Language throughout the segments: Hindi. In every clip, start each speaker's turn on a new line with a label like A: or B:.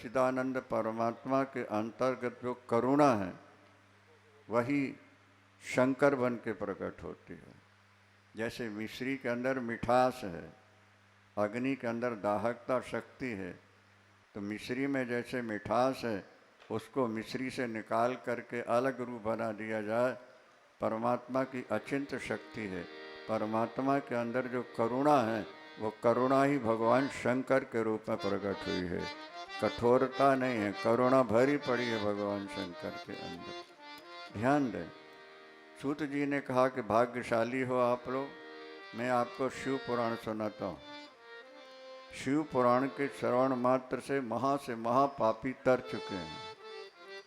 A: सच्चिदानंद परमात्मा के अंतर्गत जो करुणा है वही शंकर बन के प्रकट होती है। जैसे मिश्री के अंदर मिठास है, अग्नि के अंदर दाहकता शक्ति है, तो मिश्री में जैसे मिठास है उसको मिश्री से निकाल करके अलग रूप बना दिया जाए, परमात्मा की अचिंत्य शक्ति है। परमात्मा के अंदर जो करुणा है वो करुणा ही भगवान शंकर के रूप में प्रकट हुई है। कठोरता नहीं है, करुणा भरी पड़ी है भगवान शंकर के अंदर। ध्यान दें, सूत जी ने कहा कि भाग्यशाली हो आप लोग, मैं आपको शिव पुराण सुनाता हूँ। शिव पुराण के श्रवण मात्र से महापापी तर चुके हैं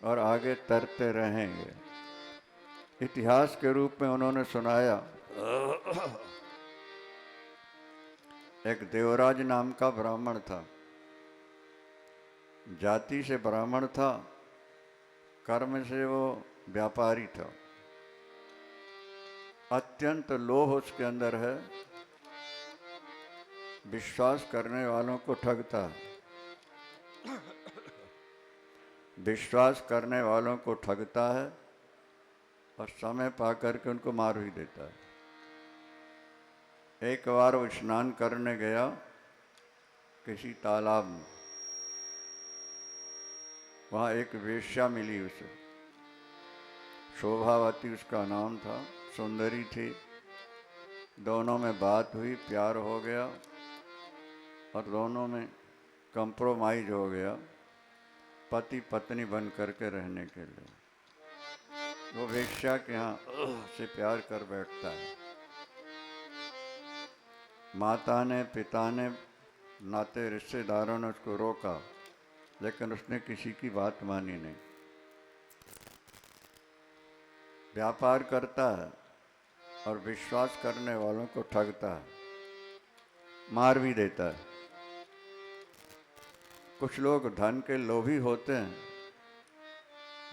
A: और आगे तरते रहेंगे। इतिहास के रूप में उन्होंने सुनाया, एक देवराज नाम का ब्राह्मण था, जाति से ब्राह्मण था, कर्म से वो व्यापारी था। अत्यंत लोभ उसके अंदर है, विश्वास करने वालों को ठगता है, विश्वास करने वालों को ठगता है और समय पाकर के उनको मार भी देता है। एक बार वो स्नान करने गया किसी तालाब में, वहाँ एक वेश्या मिली उसे, शोभावती उसका नाम था, सुंदरी थी। दोनों में बात हुई, प्यार हो गया और दोनों में कंप्रोमाइज हो गया, पति पत्नी बन करके रहने के लिए। वो वेश्या के यहाँ से प्यार कर बैठता है। माता ने, पिता ने, नाते रिश्तेदारों ने उसको रोका, लेकिन उसने किसी की बात मानी नहीं। व्यापार करता है और विश्वास करने वालों को ठगता है, मार भी देता है। कुछ लोग धन के लोभी होते हैं,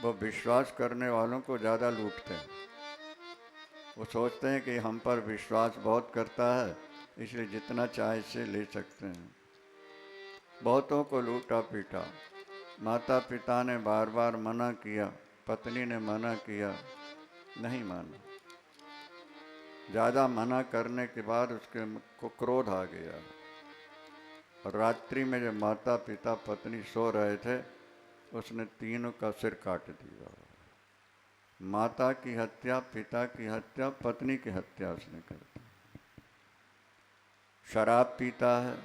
A: वो विश्वास करने वालों को ज़्यादा लूटते हैं। वो सोचते हैं कि हम पर विश्वास बहुत करता है, इसलिए जितना चाहे इससे ले सकते हैं। बहुतों को लूटा पीटा। माता पिता ने बार बार मना किया, पत्नी ने मना किया, नहीं माना। ज़्यादा मना करने के बाद उसके को क्रोध आ गया और रात्रि में जब माता पिता पत्नी सो रहे थे, उसने तीनों का सिर काट दिया। माता की हत्या, पिता की हत्या, पत्नी की हत्या उसने कर दी। शराब पीता है,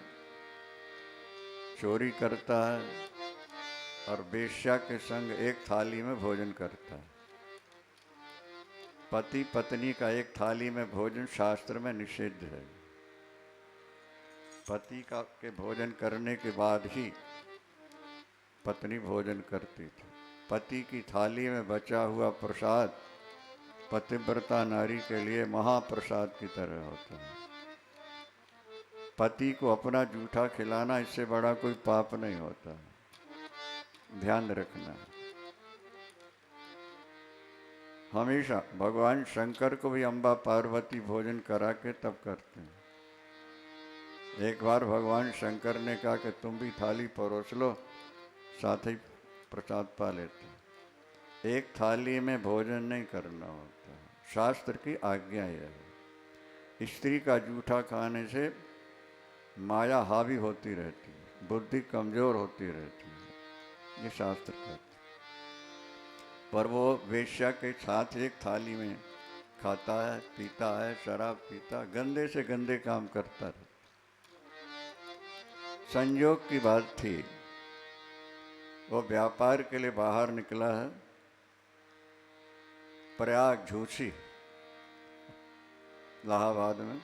A: चोरी करता है और वेश्या के संग एक थाली में भोजन करता है। पति पत्नी का एक थाली में भोजन शास्त्र में निषिद्ध है। पति का के भोजन करने के बाद ही पत्नी भोजन करती थी। पति की थाली में बचा हुआ प्रसाद पतिव्रता नारी के लिए महाप्रसाद की तरह होता है। पति को अपना जूठा खिलाना, इससे बड़ा कोई पाप नहीं होता। ध्यान रखना। हमेशा भगवान शंकर को भी अम्बा पार्वती भोजन करा के तब करते हैं। एक बार भगवान शंकर ने कहा कि तुम भी थाली परोस लो, साथ ही प्रसाद पा लेते। एक थाली में भोजन नहीं करना होता, शास्त्र की आज्ञा यह है। स्त्री का जूठा खाने से माया हावी होती रहती है, बुद्धि कमजोर होती रहती है, ये शास्त्र कहते हैं। पर वो वेश्या के साथ एक थाली में खाता है, पीता है, शराब पीता, गंदे से गंदे काम करता रहता। संयोग की बात थी, वो व्यापार के लिए बाहर निकला है, प्रयाग झूसी इलाहाबाद में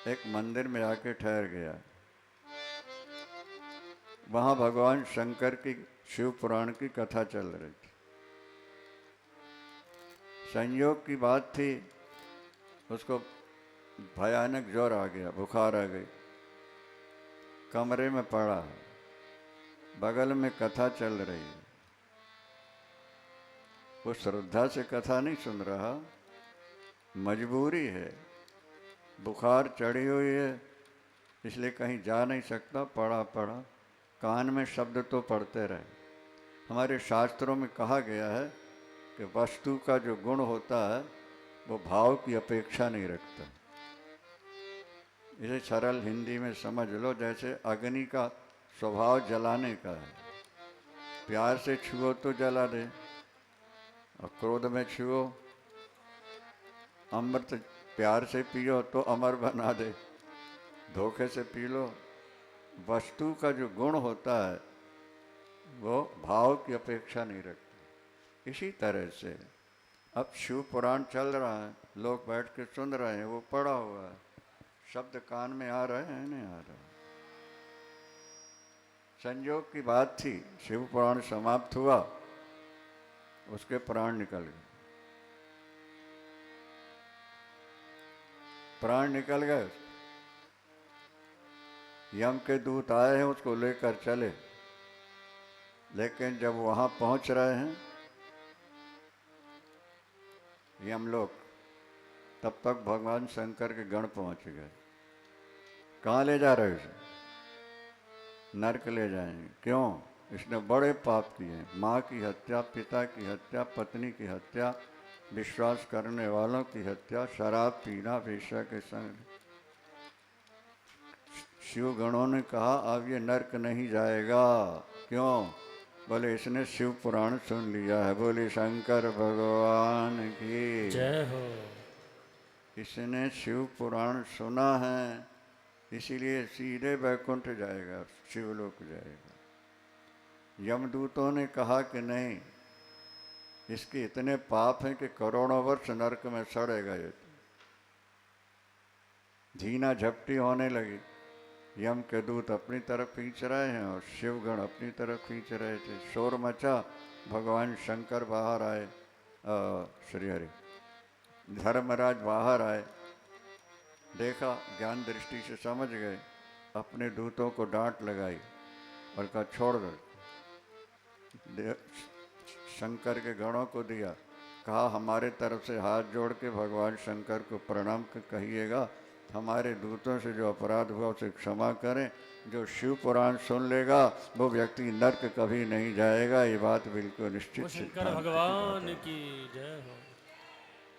A: एक मंदिर में आके ठहर गया। वहां भगवान शंकर की शिव पुराण की कथा चल रही थी। संयोग की बात थी, उसको भयानक ज्वर आ गया, बुखार आ गई, कमरे में पड़ा है, बगल में कथा चल रही है। वो श्रद्धा से कथा नहीं सुन रहा, मजबूरी है, बुखार चढ़ी हुई है, इसलिए कहीं जा नहीं सकता, पड़ा कान में शब्द तो पढ़ते रहे। हमारे शास्त्रों में कहा गया है कि वस्तु का जो गुण होता है वो भाव की अपेक्षा नहीं रखता। इसे सरल हिंदी में समझ लो, जैसे अग्नि का स्वभाव जलाने का है। प्यार से छुओ तो जला दे, और क्रोध में छुओ, अमृत प्यार से पियो तो अमर बना दे, धोखे से पी लो। वस्तु का जो गुण होता है वो भाव की अपेक्षा नहीं रखता। इसी तरह से अब शिव पुराण चल रहा है, लोग बैठ के सुन रहे हैं, वो पढ़ा हुआ है, शब्द कान में आ रहे हैं नहीं आ रहे। संयोग की बात थी, शिव पुराण समाप्त हुआ, उसके प्राण निकल गए। प्राण निकल गए, यम के दूत आए हैं, उसको लेकर चले। लेकिन जब वहां पहुंच रहे हैं यमलोक, तब तक भगवान शंकर के गण पहुंच गए। कहाँ ले जा रहे हो इसे? नरक ले जाएंगे। क्यों? इसने बड़े पाप किए हैं। माँ की हत्या, पिता की हत्या, पत्नी की हत्या, विश्वास करने वालों की हत्या, शराब पीना, वेश्या के संग। शिव गणों ने कहा अब ये नरक नहीं जाएगा। क्यों? बोले इसने शिव पुराण सुन लिया है। बोले शंकर भगवान की
B: जय हो।
A: इसने शिव पुराण सुना है, इसीलिए सीधे वैकुंठ जाएगा, शिवलोक जाएगा। यमदूतों ने कहा कि नहीं, इसके इतने पाप हैं कि करोड़ों वर्ष नरक में सड़ेगा ये। झीना झपटी होने लगी। यम के दूत अपनी तरफ खींच रहे हैं और शिवगण अपनी तरफ खींच रहे थे। शोर मचा, भगवान शंकर बाहर आए, श्री हरि धर्मराज बाहर आए, देखा, ज्ञान दृष्टि से समझ गए, अपने दूतों को डांट लगाई और कहा छोड़ दो। शंकर के गणों को दिया, कहा हमारे तरफ से हाथ जोड़ के भगवान शंकर को प्रणाम कहिएगा, हमारे दूतों से जो अपराध हुआ उसे क्षमा करें। जो शिव पुराण सुन लेगा वो व्यक्ति नरक कभी नहीं जाएगा। ये बात बिल्कुल निश्चित।
B: शंकर भगवान की जय हो।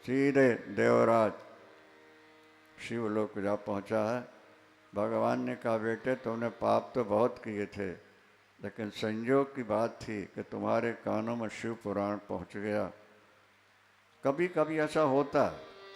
A: सीधे देवराज शिवलोक जा पहुंचा है। भगवान ने कहा बेटे तुमने पाप तो बहुत किए थे, लेकिन संयोग की बात थी कि तुम्हारे कानों में शिव पुराण पहुंच गया। कभी कभी ऐसा होता है